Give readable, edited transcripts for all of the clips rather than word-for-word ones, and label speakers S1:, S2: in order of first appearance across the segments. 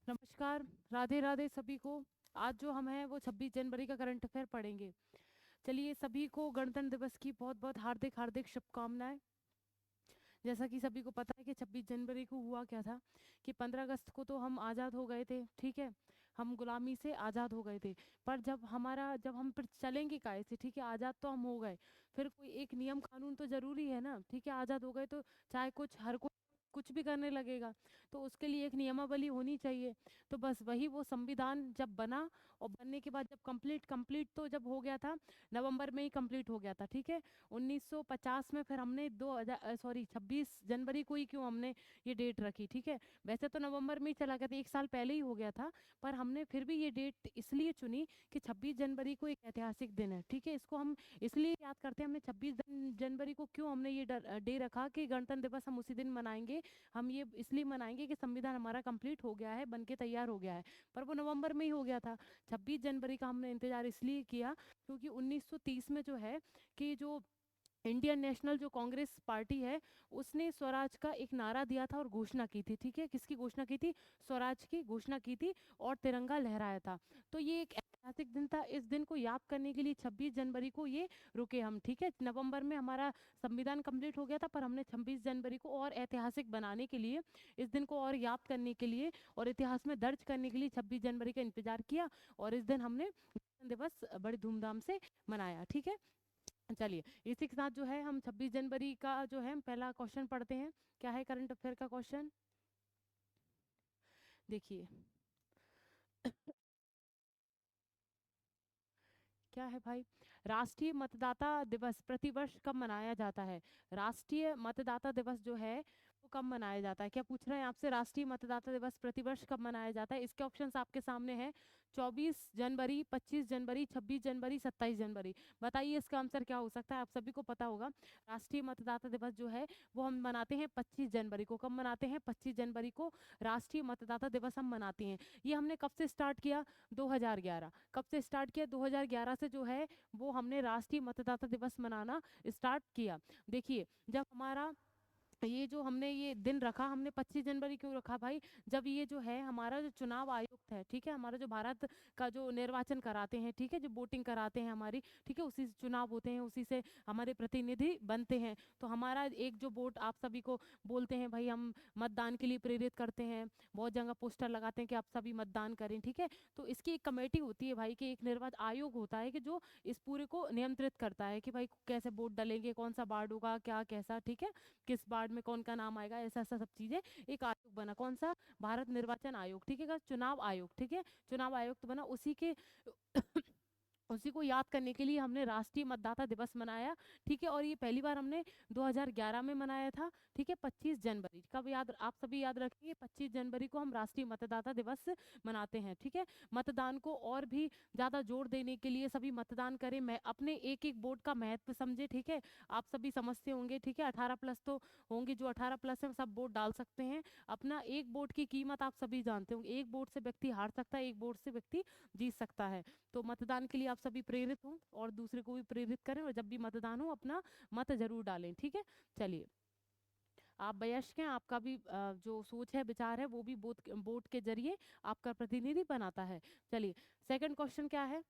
S1: नमस्कार, राधे राधे सभी को। आज जो हम हैं वो 26 जनवरी का करंट अफेयर पढ़ेंगे। चलिए, सभी को गणतंत्र दिवस की बहुत बहुत हार्दिक हार्दिक शुभकामनाएं। जैसा कि सभी को पता है कि 26 जनवरी को हुआ क्या था कि 15 अगस्त को तो हम आज़ाद हो गए थे, ठीक है। हम गुलामी से आज़ाद हो गए थे। पर जब हम फिर चलेंगे काहे से, ठीक है। आज़ाद तो हम हो गए, फिर कोई एक नियम कानून तो ज़रूरी है ना, ठीक है। आज़ाद हो गए तो चाहे हर कोई कुछ भी करने लगेगा, तो उसके लिए एक नियमावली होनी चाहिए। तो बस वही वो संविधान जब बना, और बनने के बाद जब कंप्लीट तो जब हो गया था, नवंबर में ही कंप्लीट हो गया था, ठीक है। 1950 में फिर हमने 26 जनवरी को ही क्यों हमने ये डेट रखी, ठीक है। वैसे तो नवंबर में ही चला गया था, एक साल पहले ही हो गया था, पर हमने फिर भी ये डेट इसलिए चुनी कि 26 जनवरी को एक ऐतिहासिक दिन है, ठीक है। इसको हम इसलिए याद करते हैं। हमने 26 जनवरी को क्यों हमने ये डे रखा कि गणतंत्र दिवस हम उसी दिन मनाएंगे। हम ये इसलिए मनाएंगे कि संविधान हमारा कंप्लीट हो गया है, बन के तैयार हो गया है। पर वो नवंबर में ही हो गया था। 26 जनवरी का हमने इंतजार इसलिए किया क्योंकि 1930 में जो है कि जो इंडियन नेशनल जो कांग्रेस पार्टी है, उसने स्वराज का एक नारा दिया था और घोषणा की थी, ठीक है। किसकी घोषणा की थी? स्वराज की घोषणा की थी और तिरंगा लहराया था। तो ये एक ऐतिहासिक दिन था। इस दिन को याद करने के लिए 26 जनवरी को ये रुके हम, ठीक है। नवंबर में हमारा संविधान कंप्लीट हो गया था, पर हमने 26 जनवरी को और ऐतिहासिक बनाने के लिए, इस दिन को और याद करने के लिए और इतिहास में दर्ज करने के लिए 26 जनवरी का इंतजार किया, और इस दिन हमने गणतंत्र दिवस बड़ी धूमधाम से मनाया, ठीक है। चलिए, इसी के साथ जो है हम 26 जनवरी का जो है पहला क्वेश्चन पढ़ते हैं। क्या है करंट अफेयर का क्वेश्चन? देखिए, क्या है भाई? राष्ट्रीय मतदाता दिवस प्रतिवर्ष कब मनाया जाता है? राष्ट्रीय मतदाता दिवस जो है वो कब मनाया जाता है? क्या पूछ रहे हैं आपसे? राष्ट्रीय मतदाता दिवस प्रतिवर्ष कब मनाया जाता है? इसके ऑप्शंस आपके सामने हैं। 24 जनवरी, 25 जनवरी, 26 जनवरी, 27 जनवरी। बताइए इसका आंसर क्या हो सकता है? आप सभी को पता होगा। राष्ट्रीय मतदाता दिवस जो है वो हम मनाते हैं 25 जनवरी को। कब मनाते हैं? 25 जनवरी को राष्ट्रीय मतदाता दिवस हम मनाते हैं। ये हमने कब से स्टार्ट किया? 2011। कब से स्टार्ट किया? 2011 से जो है वो हमने राष्ट्रीय मतदाता दिवस मनाना स्टार्ट किया। देखिए, जब हमारा ये जो हमने ये दिन रखा, हमने 25 जनवरी क्यों रखा भाई? जब ये जो है हमारा जो चुनाव आयुक्त है, ठीक है, हमारा जो भारत का जो निर्वाचन कराते हैं, ठीक है, जो वोटिंग कराते हैं हमारी, ठीक है, उसी से चुनाव होते हैं, उसी से हमारे प्रतिनिधि बनते हैं। तो हमारा एक जो वोट आप सभी को बोलते हैं भाई, हम मतदान के लिए प्रेरित करते हैं, बहुत जगह पोस्टर लगाते हैं कि आप सभी मतदान करें, ठीक है। तो इसकी एक कमेटी होती है भाई, कि एक निर्वाचन आयोग होता है कि जो इस पूरे को नियंत्रित करता है कि भाई कैसे वोट डलेंगे, कौन सा वार्ड होगा, क्या कैसा, ठीक है, किस वार्ड में कौन का नाम आएगा, ऐसा ऐसा सब चीजें। एक आयोग बना, कौन सा? भारत निर्वाचन आयोग, ठीक है, चुनाव आयोग, ठीक है, चुनाव आयोग तो बना उसी के उसी को याद करने के लिए हमने राष्ट्रीय मतदाता दिवस मनाया, ठीक है। और ये पहली बार हमने 2011 में मनाया था, ठीक है, 25 जनवरी। कब याद, आप सभी याद रखेंगे, 25 जनवरी को हम राष्ट्रीय मतदाता दिवस मनाते हैं, ठीक है। मतदान को और भी ज़्यादा जोर देने के लिए सभी मतदान करें, मैं अपने एक एक वोट का महत्व समझे, ठीक है। आप सभी समझते होंगे, ठीक है, 18+ तो होंगे, जो 18+ है सब वोट डाल सकते हैं। अपना एक वोट की कीमत आप सभी जानते होंगे, एक वोट से व्यक्ति हार सकता है, एक वोट से व्यक्ति जीत सकता है। तो मतदान के लिए आप सभी प्रेरित हों और दूसरे को भी प्रेरित करें, और जब भी मतदान हो अपना मत जरूर डालें, ठीक है। चलिए, आप वयस्क हैं, आपका भी जो सोच है, विचार है, वो भी वोट वोट के जरिए आपका प्रतिनिधि बनाता है। चलिए, सेकंड क्वेश्चन क्या है?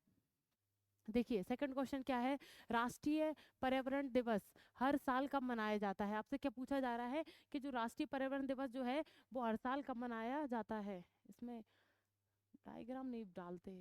S1: देखिए, सेकंड क्वेश्चन क्या है? राष्ट्रीय पर्यावरण दिवस हर साल कब मनाया जाता है? आपसे क्या पूछा जा रहा है कि जो राष्ट्रीय पर्यावरण दिवस जो है वो हर साल कब मनाया जाता है? इसमें डायग्राम नहीं डालते,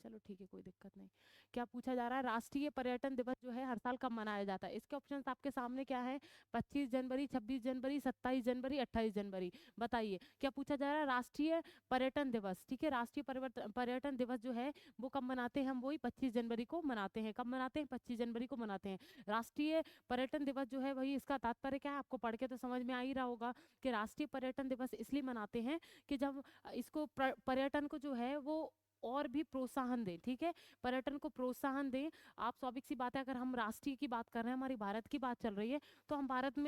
S1: चलो ठीक है, कोई दिक्कत नहीं। क्या पूछा जा रहा है? राष्ट्रीय पर्यटन दिवस जो है हर साल कब मनाया जाता है? इसके ऑप्शंस आपके सामने क्या है? 25 जनवरी, 26 जनवरी, 27 जनवरी, 28 जनवरी। बताइए, क्या पूछा जा रहा है? राष्ट्रीय पर्यटन दिवस, ठीक है, राष्ट्रीय पर्यटन दिवस जो है वो कब मनाते हैं? हम वही 25 जनवरी को मनाते हैं। कब मनाते हैं? 25 जनवरी को मनाते हैं। राष्ट्रीय पर्यटन दिवस जो है वही, इसका तात्पर्य क्या है? आपको पढ़ के तो समझ में आ ही रहा होगा कि राष्ट्रीय पर्यटन दिवस इसलिए मनाते हैं कि जब इसको पर्यटन को जो है वो और भी प्रोत्साहन दें, ठीक है, पर्यटन को प्रोत्साहन दें। आप स्वाभाविक सी बात है, अगर हम राष्ट्रीय की बात कर रहे हैं, हमारी भारत की बात चल रही है, तो हम भारत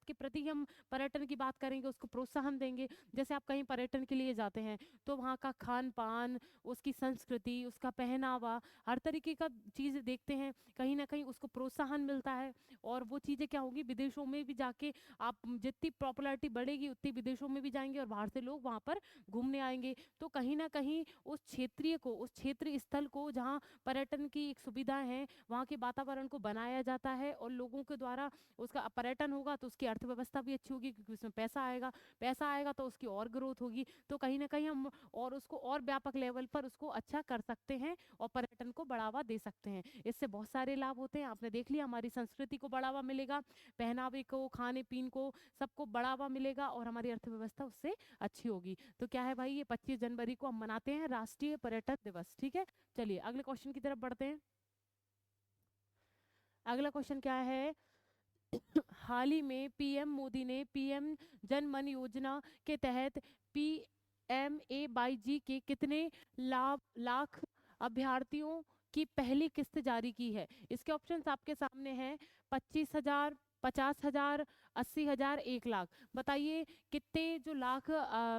S1: के प्रति हम पर्यटन की बात करेंगे, उसको प्रोत्साहन देंगे। जैसे आप कहीं पर्यटन के लिए जाते हैं तो वहाँ का खान-पान, उसकी संस्कृति, उसका पहनावा, हर तरीके का चीज़ देखते हैं, कहीं न कहीं उसको प्रोत्साहन मिलता है और वो चीज़ें क्या होंगी, विदेशों में भी जाके आप जितनी पॉपुलैरिटी बढ़ेगी उतनी विदेशों में भी जाएँगे और बाहर से लोग वहाँ पर घूमने आएँगे। तो कहीं न कहीं उस क्षेत्रीय को, उस क्षेत्रीय स्थल को जहाँ पर्यटन की एक सुविधा है, वहाँ के वातावरण को बनाया जाता है और लोगों के द्वारा उसका पर्यटन होगा तो उसकी अर्थव्यवस्था भी अच्छी होगी क्योंकि उसमें पैसा आएगा तो उसकी और ग्रोथ होगी। तो कहीं न कहीं हम और उसको और व्यापक लेवल पर उसको अच्छा कर सकते हैं और पर्यटन को बढ़ावा दे सकते हैं। इससे बहुत सारे लाभ होते हैं, आपने देख लिया, हमारी संस्कृति को बढ़ावा मिलेगा, पहनावे को, खाने-पीन को, सबको बढ़ावा मिलेगा और हमारी अर्थव्यवस्था उससे अच्छी होगी। तो क्या है भाई, ये 25 जनवरी को हम मनाते हैं राष्ट्रीय पर्यटन दिवस, ठीक है? चलिए अगले क्वेश्चन की तरफ बढ़ते हैं। अगला क्वेश्चन क्या है? हाल ही में पीएम मोदी ने पीएम जन मन योजना के तहत पीएमएवाईजी के कितने लाख अभ्यर्थियों की पहली किस्त जारी की है? इसके ऑप्शंस आपके सामने हैं। 25,000, 50,000, 80,000, 1 लाख। बताइए कितने जो लाख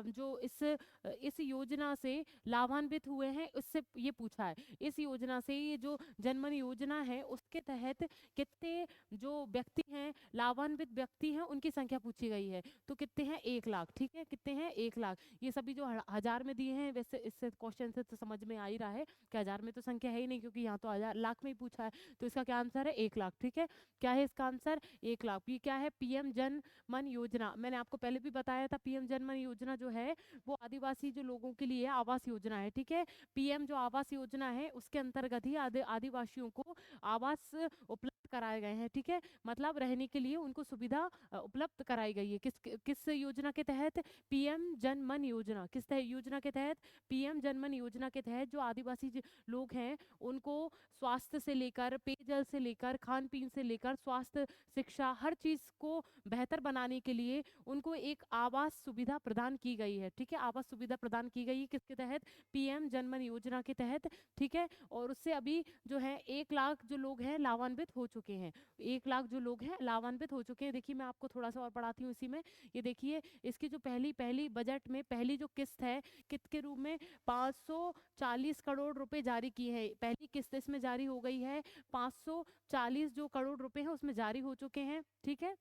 S1: जो इस योजना से लाभान्वित हुए हैं, उससे ये पूछा है। इस योजना से, ये जो जनमन योजना है उसके तहत कितने जो व्यक्ति हैं, लाभान्वित व्यक्ति हैं, उनकी संख्या पूछी गई है। तो कितने हैं? 1 लाख, ठीक है? कितने हैं? 1 लाख। ये सभी जो हजार में दिए हैं, वैसे इससे क्वेश्चन से तो समझ में आ ही रहा है कि हजार में तो संख्या है ही नहीं, क्योंकि यहाँ तो हजार लाख में ही पूछा है। तो इसका क्या आंसर है? 1 लाख, ठीक है? क्या है इसका आंसर? 1 लाख। ये क्या है? पीएम जन मन योजना। मैंने आपको पहले भी बताया था, पीएम जन मन योजना जो है वो आदिवासी जो लोगों के लिए आवास योजना है, ठीक है? पीएम जो आवास योजना है उसके अंतर्गत ही आदिवासियों को आवास उपलब्ध कराए गए हैं, ठीक है? मतलब रहने के लिए उनको सुविधा उपलब्ध कराई गई है। किस किस योजना के तहत? पीएम जन मन योजना। योजना के तहत? पीएम जन मन योजना के तहत जो आदिवासी लोग हैं उनको स्वास्थ्य से लेकर, पेयजल से लेकर, खान पीन से लेकर, स्वास्थ्य, शिक्षा, हर चीज को बेहतर बनाने के लिए उनको एक आवास सुविधा प्रदान की गई है, ठीक है? आवास सुविधा प्रदान की गई है किसके तहत? पीएम जन मन योजना के तहत, ठीक है? और उससे अभी जो है 1 लाख जो लोग हैं लाभान्वित हो चुके हैं। 1 लाख जो लोग हैं लाभान्वित हो चुके हैं। देखिए मैं आपको थोड़ा सा और पढ़ाती हूँ इसी में। ये देखिए, इसकी जो पहली पहली बजट में पहली जो किस्त है, किस्त के रूप में 540 करोड़ रुपए जारी की है। पहली किस्त इसमें जारी हो गई है। 540 जो करोड़ रुपए हैं उसमें जारी हो चुके हैं, ठीक है?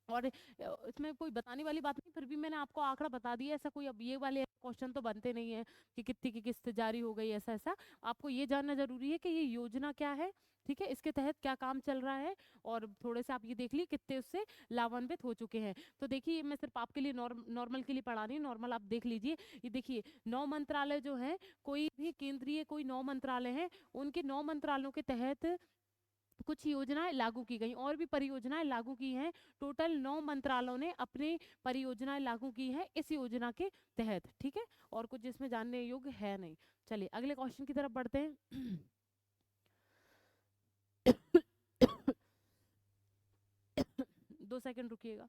S1: और इसमें कोई बताने वाली बात नहीं, फिर भी मैंने आपको आंकड़ा बता दिया। ऐसा कोई अब ये वाले क्वेश्चन तो बनते नहीं है कि कितनी की किस्त जारी हो गई, ऐसा ऐसा। आपको ये जानना जरूरी है कि ये योजना क्या है, ठीक है? इसके तहत क्या काम चल रहा है, और थोड़े से आप ये देख ली कितने उससे लाभान्वित हो चुके हैं। तो देखिए मैं सिर्फ आपके लिए नॉर्मल के लिए पढ़ा रही हूँ, नॉर्मल आप देख लीजिए। ये देखिए 9 मंत्रालय जो है, कोई भी केंद्रीय कोई 9 मंत्रालय हैं, उनके 9 मंत्रालयों के तहत कुछ योजनाएं लागू की गई और भी परियोजनाएं लागू की हैं। टोटल 9 मंत्रालयों ने अपनी परियोजनाएं लागू की हैं इस योजना के तहत, ठीक है? और कुछ जिसमें जानने योग्य है नहीं। चलिए अगले क्वेश्चन की तरफ बढ़ते हैं। 2 सेकंड रुकिएगा।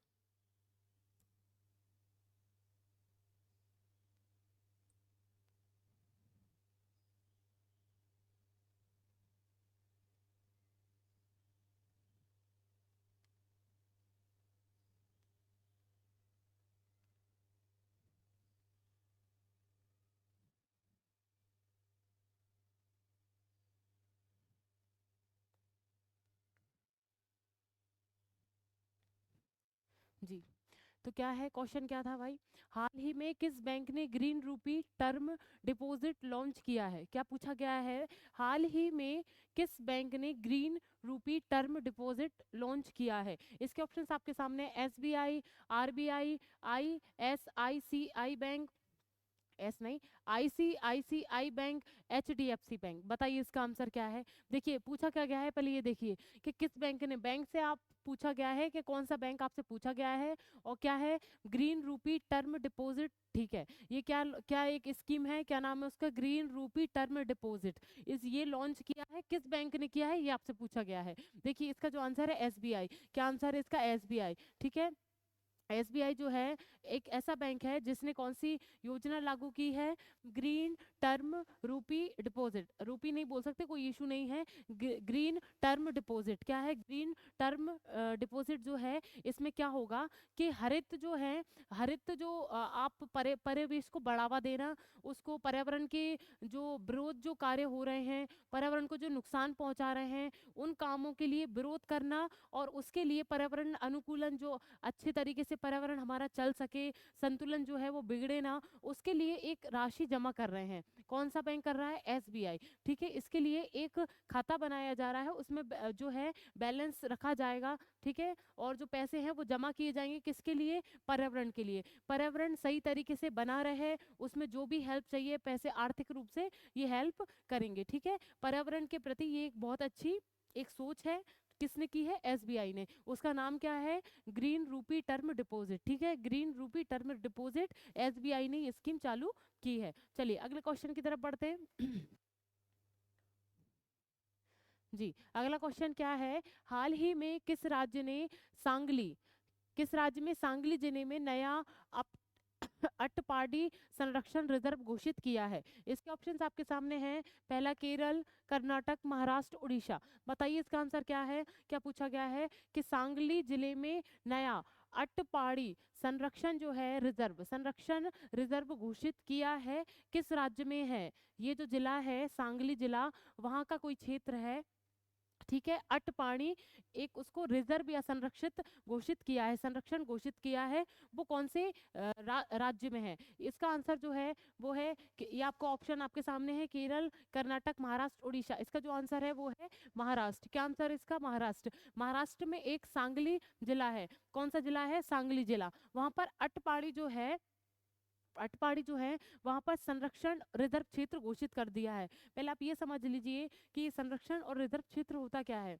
S1: जी, तो क्या है क्वेश्चन, क्या था भाई? हाल ही में किस बैंक ने ग्रीन रूपी टर्म डिपॉजिट लॉन्च किया है? क्या पूछा गया है? हाल ही में किस बैंक ने ग्रीन रूपी टर्म डिपॉजिट लॉन्च किया है? इसके ऑप्शंस आपके सामने: एसबीआई, आरबीआई, आईएसआईसीआई बैंक, एस नहीं, आईसीआईसीआई बैंक, एचडीएफसी बैंक। बताइए इसका आंसर क्या है? देखिए पूछा क्या गया है, पहले ये देखिए कि किस बैंक ने, बैंक से आप पूछा गया है कि कौन सा बैंक आपसे पूछा गया है, और क्या है? ग्रीन रूपी टर्म डिपॉजिट, ठीक है? ये क्या क्या एक स्कीम है, क्या नाम है उसका? ग्रीन रूपी टर्म डिपॉजिट। इस ये लॉन्च किया है, किस बैंक ने किया है, ये आपसे पूछा गया है। देखिए इसका जो आंसर है एसबीआई। क्या आंसर है इसका? एसबीआई, ठीक है? एसबीआई जो है एक ऐसा बैंक है जिसने कौन सी योजना लागू की है? ग्रीन टर्म रूपी डिपॉजिट, रूपी नहीं बोल सकते, कोई इशू नहीं है। ग्रीन टर्म डिपॉजिट क्या है? ग्रीन टर्म डिपॉजिट जो है इसमें क्या होगा कि हरित जो है, हरित जो आप परिवेश को बढ़ावा देना, उसको पर्यावरण के जो विरोध जो कार्य हो रहे हैं, पर्यावरण को जो नुकसान पहुंचा रहे हैं, उन कामों के लिए विरोध करना, और उसके लिए पर्यावरण अनुकूलन जो अच्छे तरीके से पर्यावरण हमारा चल सके, संतुलन जो है वो बिगड़े ना, उसके लिए एक राशि जमा कर रहे हैं। कौन सा बैंक कर रहा है? एसबीआई। ठीक है, इसके लिए एक खाता बनाया जा रहा है, उसमें जो है बैलेंस रखा जाएगा। ठीक है, और जो पैसे हैं वो जमा किए जाएंगे किसके लिए? पर्यावरण के लिए। पर्यावरण सही तरीके से बना रहे, उसमें जो भी हेल्प चाहिए पैसे आर्थिक रूप से ये हेल्प करेंगे। ठीक है, पर्यावरण के प्रति ये एक बहुत अच्छी एक सोच है। किसने की है? एसबीआई ने। उसका नाम क्या है? ग्रीन रूपी टर्म डिपॉजिट। ठीक है, ग्रीन रूपी टर्म डिपॉजिट एसबीआई ने ये स्कीम चालू की है। चलिए अगले क्वेश्चन की तरफ बढ़ते हैं। जी, अगला क्वेश्चन क्या है? हाल ही में किस राज्य ने सांगली, किस राज्य में सांगली जिले में नया अप अट्टपाडी संरक्षण रिजर्व घोषित किया है? इसके ऑप्शंस आपके सामने हैं। पहला केरल, कर्नाटक, महाराष्ट्र, उड़ीसा। बताइए इसका आंसर क्या है? क्या पूछा गया है कि सांगली जिले में नया अट्टपाडी संरक्षण जो है रिजर्व, संरक्षण रिजर्व घोषित किया है, किस राज्य में है? ये जो जिला है सांगली जिला, वहाँ का कोई क्षेत्र है। ठीक है, अटपानी एक उसको रिजर्व या संरक्षित घोषित किया है, संरक्षण घोषित किया है। वो कौन से राज्य में है? इसका आंसर जो है वो है ये आपको ऑप्शन आपके सामने है, केरल, कर्नाटक, महाराष्ट्र, उड़ीसा। इसका जो आंसर है वो है महाराष्ट्र। क्या आंसर है इसका? महाराष्ट्र। महाराष्ट्र में एक सांगली जिला है। कौन सा जिला है? सांगली जिला। वहां पर अटपाड़ी जो है, अटपाड़ी जो है वहां पर संरक्षण रिजर्व क्षेत्र घोषित कर दिया है। पहले आप ये समझ लीजिए कि संरक्षण और रिजर्व क्षेत्र होता क्या है।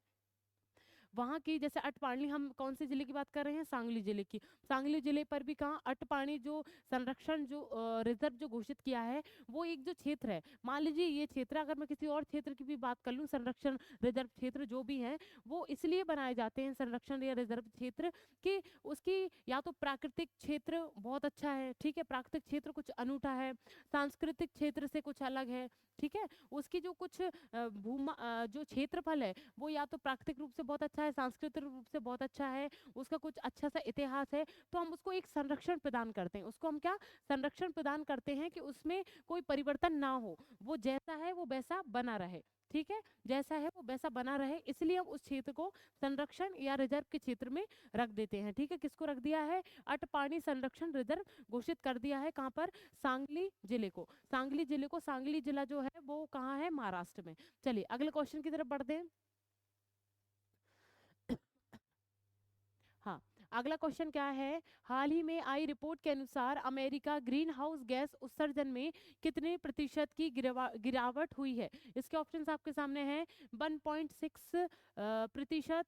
S1: वहाँ की जैसे अटपानी, हम कौन से जिले की बात कर रहे हैं? सांगली जिले की। सांगली जिले पर भी कहाँ अटपानी जो संरक्षण जो रिजर्व जो घोषित किया है, वो एक जो क्षेत्र है, मान लीजिए ये क्षेत्र, अगर मैं किसी और क्षेत्र की भी बात कर लूँ, संरक्षण रिजर्व क्षेत्र जो भी है वो इसलिए बनाए जाते हैं संरक्षण या रिजर्व क्षेत्र कि उसकी या तो प्राकृतिक क्षेत्र बहुत अच्छा है। ठीक है, प्राकृतिक क्षेत्र कुछ अनूठा है, सांस्कृतिक क्षेत्र से कुछ अलग है। ठीक है, उसकी जो कुछ जो क्षेत्रफल है वो या तो प्राकृतिक रूप से बहुत अच्छा है, सांस्कृतिक रूप से बहुत अच्छा है, उसका कुछ अच्छा सा इतिहास है, तो हम उसको एक संरक्षण प्रदान करते हैं। उसको हम क्या संरक्षण प्रदान करते हैं कि उसमें कोई परिवर्तन ना हो, वो जैसा है वो वैसा बना रहे। ठीक है, जैसा है वो वैसा बना रहे, इसलिए हम उस क्षेत्र को संरक्षण या रिजर्व के क्षेत्र में रख देते हैं। ठीक है, किसको रख दिया है? अटपानी संरक्षण रिजर्व घोषित कर दिया है। कहाँ पर? सांगली जिले को। सांगली जिले को, सांगली जिला जो है वो कहाँ है? महाराष्ट्र में। चलिए अगले क्वेश्चन की तरफ बढ़ते हैं। हाँ, अगला क्वेश्चन क्या है? हाल ही में आई रिपोर्ट के अनुसार अमेरिका ग्रीन हाउस गैस उत्सर्जन में कितने प्रतिशत की गिरावट हुई है? इसके ऑप्शंस आपके सामने हैं। 1.6 प्रतिशत,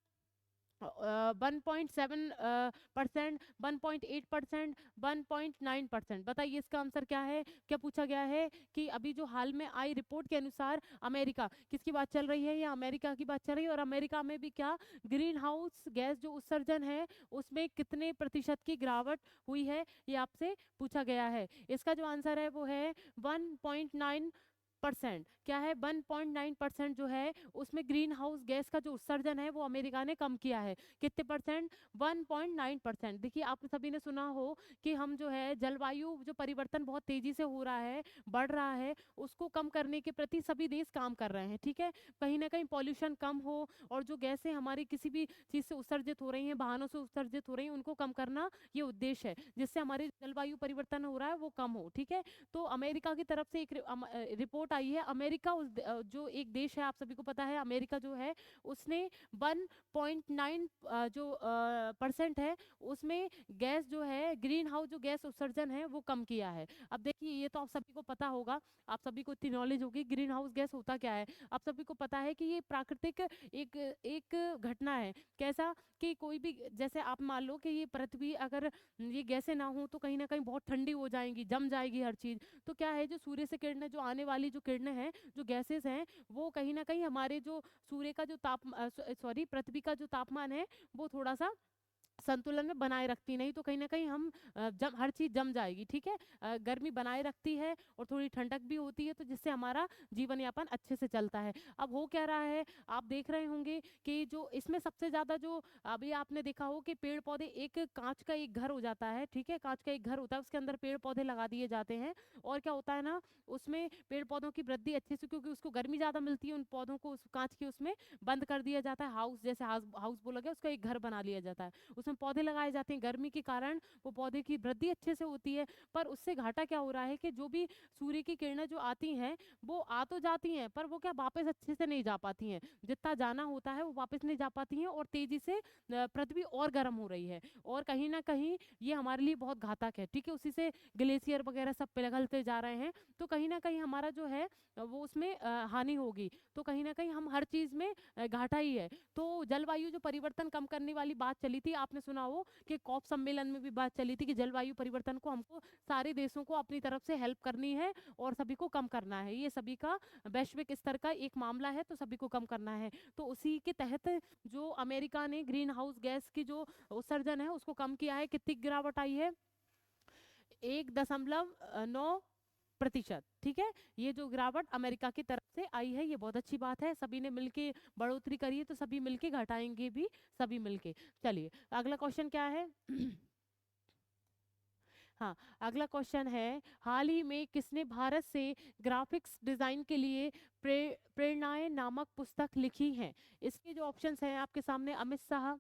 S1: 1.7%, 1.8%, 1.9%। बताइए इसका आंसर क्या है? क्या पूछा गया है कि अभी जो हाल में आई रिपोर्ट के अनुसार अमेरिका, किसकी बात चल रही है? या अमेरिका की बात चल रही है, और अमेरिका में भी क्या ग्रीन हाउस गैस जो उत्सर्जन है उसमें कितने प्रतिशत की गिरावट हुई है, ये आपसे पूछा गया है। इसका जो आंसर है वो है 1.9%। क्या है? 1.9% जो है उसमें ग्रीन हाउस गैस का जो उत्सर्जन है वो अमेरिका ने कम किया है। कितने परसेंट? 1.9%। देखिए आप सभी ने सुना हो कि हम जो है जलवायु जो परिवर्तन बहुत तेजी से हो रहा है, बढ़ रहा है, उसको कम करने के प्रति सभी देश काम कर रहे हैं। ठीक है, कहीं ना कहीं पॉल्यूशन कम हो, और जो गैसें हमारी किसी भी चीज़ से उत्सर्जित हो रही हैं, वाहनों से उत्सर्जित हो रही हैं, उनको कम करना ये उद्देश्य है, जिससे हमारी जलवायु परिवर्तन हो रहा है वो कम हो। ठीक है, तो अमेरिका की तरफ से एक रिपोर्ट आई है। अमेरिका जो एक देश है, आप सभी को पता है, अमेरिका जो है उसने 1.9 जो परसेंट है उसमें गैस जो है, ग्रीन हाउस जो गैस उत्सर्जन है वो कम किया है। अब देखिए ये तो आप सभी को पता होगा, आप सभी को इतनी नॉलेज होगी ग्रीन हाउस गैस होता क्या है। आप सभी को पता है कि ये प्राकृतिक एक एक घटना है। कैसा? कि कोई भी, जैसे आप मान लो कि ये पृथ्वी अगर ये गैसें ना हो तो कहीं ना कहीं बहुत ठंडी हो जाएंगी, जम जाएगी हर चीज़। तो क्या है, जो सूर्य से किरणें, जो आने वाली जो किरणें हैं, जो गैसेस हैं, वो कहीं ना कहीं हमारे जो सूर्य का जो सॉरी पृथ्वी का जो तापमान है वो थोड़ा सा संतुलन में बनाए रखती, नहीं तो कहीं न कहीं हम जम हर चीज़ जम जाएगी, ठीक है? गर्मी बनाए रखती है और थोड़ी ठंडक भी होती है, तो जिससे हमारा जीवन यापन अच्छे से चलता है। अब हो क्या रहा है, आप देख रहे होंगे कि जो इसमें सबसे ज़्यादा जो अभी आपने देखा हो कि पेड़-पौधे एक काँच का एक घर हो जाता है, ठीक है? काँच का एक घर होता है, उसके अंदर पेड़-पौधे लगा दिए जाते हैं और क्या होता है ना, उसमें पेड़-पौधों की वृद्धि अच्छे से, क्योंकि उसको गर्मी ज़्यादा मिलती है, उन पौधों को उस काँच के उसमें बंद कर दिया जाता है, हाउस जैसे हाउस बोला गया, उसका एक घर बना लिया जाता है। उसमें पौधे लगाए जाते हैं, गर्मी के कारण वो पौधे की वृद्धि अच्छे से होती है, पर उससे घाटा क्या हो रहा है कि जो भी सूर्य की किरणें जो आती हैं, वो आ तो जाती हैं, पर वो क्या वापस अच्छे से नहीं जा पाती हैं। जितना जाना होता है, वो वापस नहीं जा पाती हैं और तेज़ी से पृथ्वी और गर्म हो रही है और कहीं न कहीं ये हमारे लिए बहुत घातक है, ठीक है? उसी से ग्लेशियर वगैरह सब पिघलते जा रहे हैं, तो कहीं न कहीं हमारा जो है वो उसमें हानि होगी। तो कहीं न कहीं हम हर चीज़ में घाटा ही है। तो जलवायु जो परिवर्तन कम करने वाली बात चली थी, आपने सुना हो कि कॉप सम्मेलन में भी बात चली थी कि जलवायु परिवर्तन को हमको सारे देशों को अपनी तरफ से हेल्प करनी है और सभी को कम करना है। ये सभी का वैश्विक स्तर का एक मामला है, तो सभी को कम करना है। तो उसी के तहत जो अमेरिका ने ग्रीन हाउस गैस की जो उत्सर्जन है उसको कम किया है। कितनी गिरावट आई है? 1.9%, ठीक है? ये जो गिरावट अमेरिका की तरफ से आई है, ये बहुत अच्छी बात है। सभी ने मिलके बढ़ोतरी करी है, तो सभी मिलके घटाएँगे भी, सभी मिलके। चलिए, अगला क्वेश्चन क्या है? हाँ, अगला क्वेश्चन है, हाल ही में किसने भारत से ग्राफिक्स डिज़ाइन के लिए प्रेरणाएँ नामक पुस्तक लिखी है? इसके जो ऑप्शंस हैं आपके सामने, अमित शाह,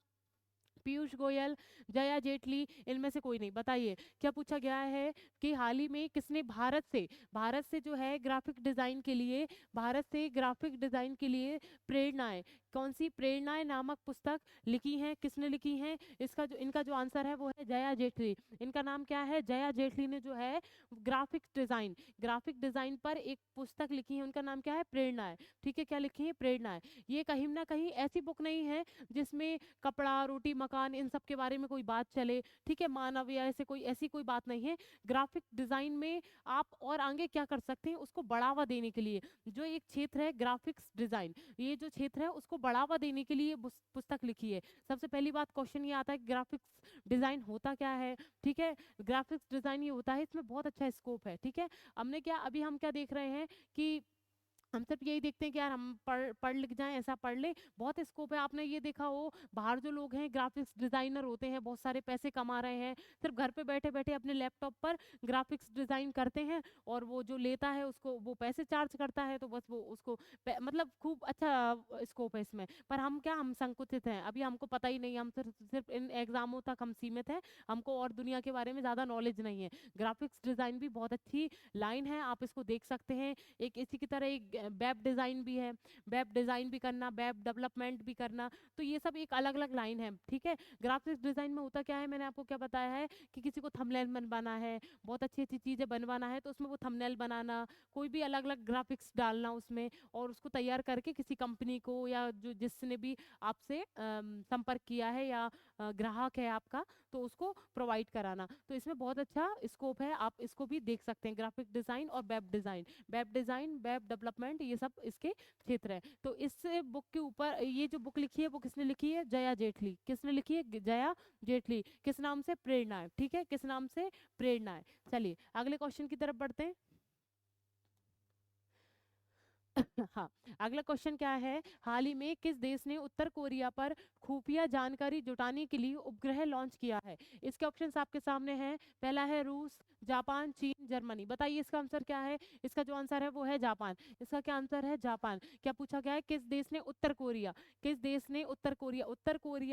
S1: पीयूष गोयल, जया जेटली, इनमें से कोई नहीं। बताइए, क्या पूछा गया है कि हाल ही में किसने भारत से जो है भारत से ग्राफिक डिज़ाइन के लिए प्रेरणाएँ, कौन-सी प्रेरणाएँ नामक पुस्तक लिखी हैं, किसने लिखी हैं? इनका जो आंसर है वो है जया जेटली। इनका नाम क्या है? जया जेटली ने जो है ग्राफिक डिज़ाइन पर एक पुस्तक लिखी है, उनका नाम क्या है? प्रेरणाएँ। ठीक है, क्या लिखी है? प्रेरणाएँ। ये कहीं न कहीं ऐसी बुक नहीं है जिसमें कपड़ा, रोटी, मकान इन सब के बारे में कोई बात चले, ठीक है? मानव या ऐसी कोई बात नहीं है। ग्राफ़िक डिज़ाइन में आप और आगे क्या कर सकते हैं, उसको बढ़ावा देने के लिए, जो एक क्षेत्र है ग्राफ़िक्स डिज़ाइन, ये जो क्षेत्र है उसको बढ़ावा देने के लिए पुस्तक लिखी है। सबसे पहली बात क्वेश्चन ये आता है कि ग्राफ़िक्स डिज़ाइन होता क्या है, ठीक है? ग्राफ़िक्स डिज़ाइन ये होता है, इसमें बहुत अच्छा स्कोप है, ठीक है? अभी हम क्या देख रहे हैं कि हम सिर्फ यही देखते हैं कि यार हम पढ़ पढ़ लिख जाएँ, ऐसा पढ़ लें, बहुत स्कोप है। आपने ये देखा हो, बाहर जो लोग हैं ग्राफ़िक्स डिज़ाइनर होते हैं, बहुत सारे पैसे कमा रहे हैं, सिर्फ घर पे बैठे-बैठे अपने लैपटॉप पर ग्राफ़िक्स डिज़ाइन करते हैं और वो जो लेता है उसको वो पैसे चार्ज करता है, तो बस वो उसको मतलब खूब अच्छा स्कोप है इसमें। पर हम संकुचित हैं, अभी हमको पता ही नहीं, हम सिर्फ सिर्फ इन एग्ज़ामों तक हम सीमित हैं, हमको और दुनिया के बारे में ज़्यादा नॉलेज नहीं है। ग्राफ़िक्स डिज़ाइन भी बहुत अच्छी लाइन है, आप इसको देख सकते हैं। एक इसी की तरह एक वेब डिज़ाइन भी है, वेब डिज़ाइन भी करना, वेब डेवलपमेंट भी करना, तो ये सब एक अलग-अलग लाइन है, ठीक है? ग्राफ़िक्स डिज़ाइन में होता क्या है, मैंने आपको क्या बताया है कि किसी को थंबनेल बनवाना है, बहुत अच्छी-अच्छी चीज़ें बनवाना है, तो उसमें वो थंबनेल बनाना, कोई भी अलग-अलग ग्राफ़िक्स डालना उसमें और उसको तैयार करके किसी कंपनी को या जो जिसने भी आपसे संपर्क किया है या ग्राहक है आपका, तो उसको प्रोवाइड कराना। तो इसमें बहुत अच्छा स्कोप है, आप इसको भी देख सकते हैं, ग्राफ़िक डिज़ाइन और वेब डिज़ाइन, वेब डेवलपमेंट, ये सब इसके क्षेत्र हैं। तो इस बुक के ऊपर ये जो बुक लिखी है वो किसने लिखी है? जया जेटली। किसने लिखी है? जया जेटली। किस नाम से? प्रेरणाएँ, ठीक है? किस नाम से? प्रेरणाएँ। चलिए, अगले क्वेश्चन की तरफ बढ़ते हैं। हाँ, अगला क्वेश्चन क्या है? हाल ही में किस देश ने उत्तर कोरिया पर खुफिया जानकारी जुटाने के लिए उपग्रह लॉन्च किया है? इसके ऑप्शंस आपके सामने हैं। पहला है रूस, जापान, चीन, जर्मनी। बताइए इसका आंसर क्या है? इसका जो आंसर है वो है जापान। इसका क्या आंसर है? जापान। क्या पूछा गया है? उत्तर कोरिया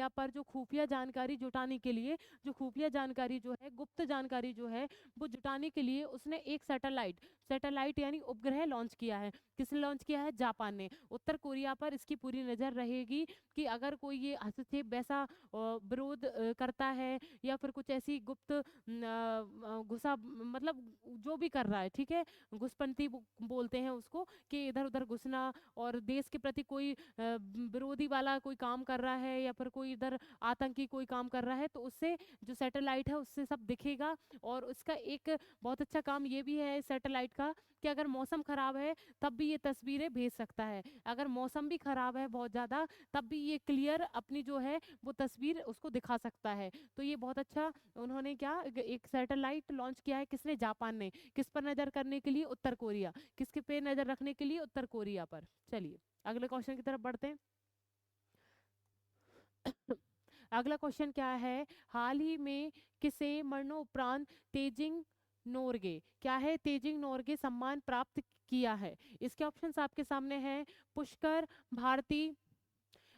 S1: पर जो खुफिया जानकारी जुटाने के लिए, जो खुफिया जानकारी जो है, गुप्त जानकारी जो है, वो जुटाने के लिए उसने एक सैटेलाइट यानी उपग्रह लॉन्च किया है। किसने लॉन्च किया है? जापान ने। उत्तर कोरिया पर इसकी पूरी नज़र रहेगी कि अगर कोई ये हस्तक्षेप वैसा विरोध करता है या फिर कुछ ऐसी गुप्त घुसा मतलब जो भी कर रहा है, ठीक है? घुसपंथी बोलते हैं उसको, कि इधर-उधर घुसना और देश के प्रति कोई विरोधी वाला कोई काम कर रहा है या फिर कोई इधर आतंकी कोई काम कर रहा है, तो उससे जो सैटेलाइट है उससे सब दिखेगा और उसका एक बहुत अच्छा काम ये भी है इस सैटेलाइट का कि अगर मौसम खराब है तब भी ये तस्वीरें भेज सकता है, अगर मौसम भी खराब है बहुत ज़्यादा तब भी ये क्लियर अपनी जो है वो तस्वीर उसको दिखा सकता है। तो ये बहुत अच्छा उन्होंने क्या एक सैटेलाइट लॉन्च किया है, किसने, जापान ने। किस पर नज़र करने के लिए? उत्तर कोरिया। किसके पे नज़र रखने के लिए? उत्तर कोरिया पर। चलिए अगले क्वेश्चन की तरफ बढ़ते हैं। अगला क्वेश्चन क्या है? हाल ही में किसे मरणोपरांत तेजिंग नोरगे, क्या है, तेजिंग नोरगे सम्मान प्राप्त किया है? इसके ऑप्शंस आपके सामने हैं। पुष्कर भारती,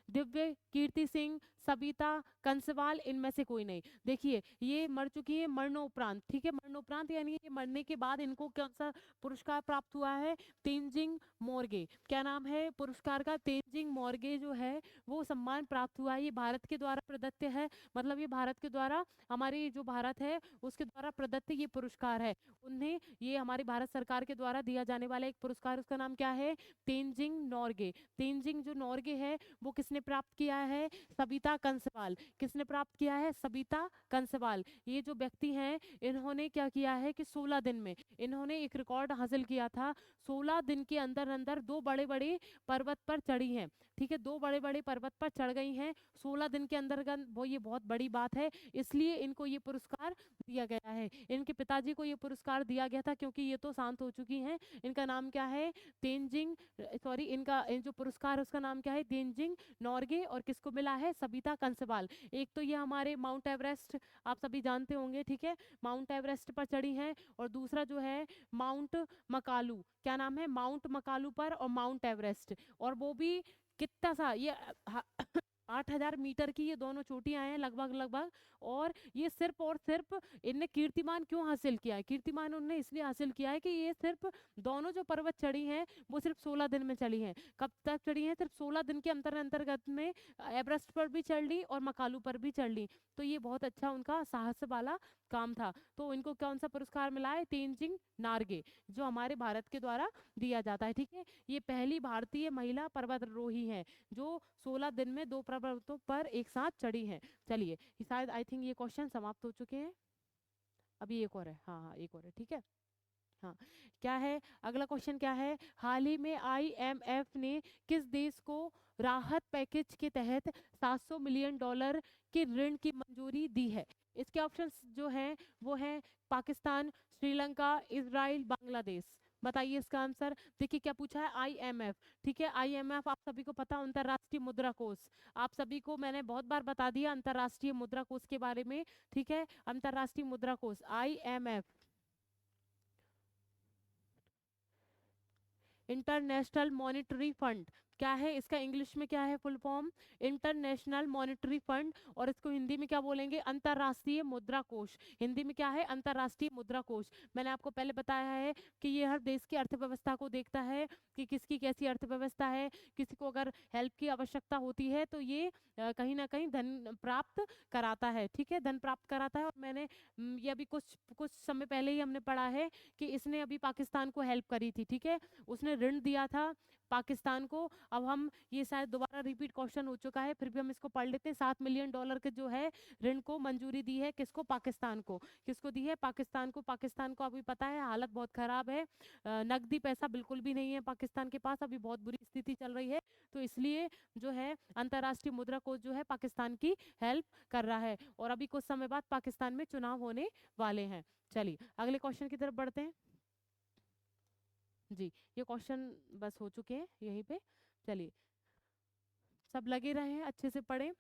S1: दिव्य कीर्ति सिंह, सबिता कंसवाल, इनमें से कोई नहीं। देखिए ये मर चुकी है मरणोपरांत, ठीक है, मरणोपरांत यानी ये मरने के बाद इनको कौन सा पुरस्कार प्राप्त हुआ है? तेंजिंग मोरगे। क्या नाम है पुरस्कार का? तेंजिंग मोरगे जो है वो सम्मान प्राप्त हुआ है। ये भारत के द्वारा प्रदत्त है, मतलब ये भारत के द्वारा, हमारी जो भारत है उसके द्वारा प्रदत्त ये पुरस्कार है। उन्हें ये हमारी भारत सरकार के द्वारा दिया जाने वाला एक पुरस्कार, उसका नाम क्या है? तेंजिंग नोरगे। तेंजिंग जो नोरगे है वो किसने प्राप्त किया है? सबिता कंसवाल। किसने प्राप्त किया है? सबिता कंसवाल। ये जो व्यक्ति हैं इन्होंने क्या किया है कि 16 दिन में इन्होंने एक रिकॉर्ड हासिल किया था। 16 दिन के अंदर अंदर दो बड़े बड़े पर्वत पर चढ़ी हैं, ठीक है, दो बड़े बड़े पर्वत पर चढ़ गई हैं 16 दिन के अंदर। वो ये बहुत बड़ी बात है, इसलिए इनको ये पुरस्कार दिया गया है। इनके पिताजी को ये पुरस्कार दिया गया था क्योंकि ये तो शांत हो चुकी हैं। इनका नाम क्या है? तेंजिंग, सॉरी, इनका जो पुरस्कार है उसका नाम क्या है? तेंजिंग नॉर्गे। और किसको मिला है? सबिता कंसवाल। एक तो ये हमारे माउंट एवरेस्ट, आप सभी जानते होंगे, ठीक है, माउंट एवरेस्ट पर चढ़ी हैं। और दूसरा जो है माउंट मकालू, क्या नाम है? माउंट मकालू पर और माउंट एवरेस्ट। और वो भी कितना सा ये 8,000 मीटर की ये दोनों चोटियां हैं लगभग लगभग। और ये सिर्फ और सिर्फ इनने कीर्तिमान क्यों हासिल किया है? कीर्तिमान उन्होंने इसलिए हासिल किया है कि ये सिर्फ दोनों जो पर्वत चढ़ी हैं वो सिर्फ 16 दिन में चढ़ी हैं। कब तक चढ़ी हैं? सिर्फ 16 दिन के अंतर्गत में एवरेस्ट पर भी चढ़ ली और मकालू पर भी चढ़ ली। तो ये बहुत अच्छा उनका साहस वाला काम था। तो इनको कौन सा पुरस्कार मिला है? तेंजिंग नार्गे, जो हमारे भारत के द्वारा दिया जाता है, ठीक है। ये पहली भारतीय महिला पर्वतारोही है जो 16 दिन में दो पर्वतों पर एक साथ चढ़ी हैं। चलिए शायद आई थिंक ये क्वेश्चन समाप्त हो चुके हैं। अभी एक और है, हाँ हाँ एक और है, ठीक है। हाँ, क्या है अगला क्वेश्चन? क्या है? हाल ही में आईएमएफ ने किस देश को राहत पैकेज के तहत $700 मिलियन के ऋण की मंजूरी दी है? इसके ऑप्शंस जो हैं वो हैं पाकिस्तान, श्रीलंका, इजराइल, बांग्लादेश। बताइए इसका आंसर। देखिए क्या पूछा है? आईएमएफ, ठीक है। आईएमएफ आप सभी को पता, अंतर्राष्ट्रीय मुद्रा कोष। आप सभी को मैंने बहुत बार बता दिया अंतर्राष्ट्रीय मुद्रा कोष के बारे में, ठीक है। अंतर्राष्ट्रीय मुद्रा कोष आईएमएफ, इंटरनेशनल मॉनेटरी फंड। क्या है इसका इंग्लिश में? क्या है full form? International monetary fund. और इसको हिंदी में क्या बोलेंगे? अंतर्राष्ट्रीय मुद्रा कोष। हिंदी में क्या है? अंतर्राष्ट्रीय मुद्रा कोष। मैंने आपको पहले बताया है कि ये हर देश की अर्थव्यवस्था को देखता है कि किसकी कैसी अर्थव्यवस्था है। किसी को अगर हेल्प की आवश्यकता होती है तो ये कहीं ना कहीं धन प्राप्त कराता है, ठीक है, धन प्राप्त कराता है। और मैंने ये अभी कुछ कुछ समय पहले ही हमने पढ़ा है कि इसने अभी पाकिस्तान को हेल्प करी थी, ठीक है, उसने ऋण दिया था पाकिस्तान को। अब हम ये शायद दोबारा रिपीट क्वेश्चन हो चुका है, फिर भी हम इसको पढ़ लेते हैं। $7 मिलियन के जो है ऋण को मंजूरी दी है, किसको? पाकिस्तान को। किसको दी है? पाकिस्तान को। पाकिस्तान को अभी पता है हालत बहुत खराब है, नकदी पैसा बिल्कुल भी नहीं है पाकिस्तान के पास, अभी बहुत बुरी स्थिति चल रही है। तो इसलिए जो है अंतर्राष्ट्रीय मुद्रा कोष जो है पाकिस्तान की हेल्प कर रहा है। और अभी कुछ समय बाद पाकिस्तान में चुनाव होने वाले हैं। चलिए अगले क्वेश्चन की तरफ बढ़ते हैं। जी, ये क्वेश्चन बस हो चुके हैं यहीं पे। चलिए सब लगे रहें, अच्छे से पढ़ें,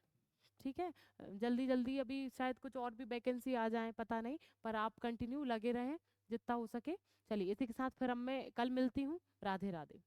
S1: ठीक है। जल्दी जल्दी अभी शायद कुछ और भी वैकेंसी आ जाए, पता नहीं, पर आप कंटिन्यू लगे रहें जितना हो सके। चलिए इसी के साथ फिर हम मैं कल मिलती हूँ। राधे राधे।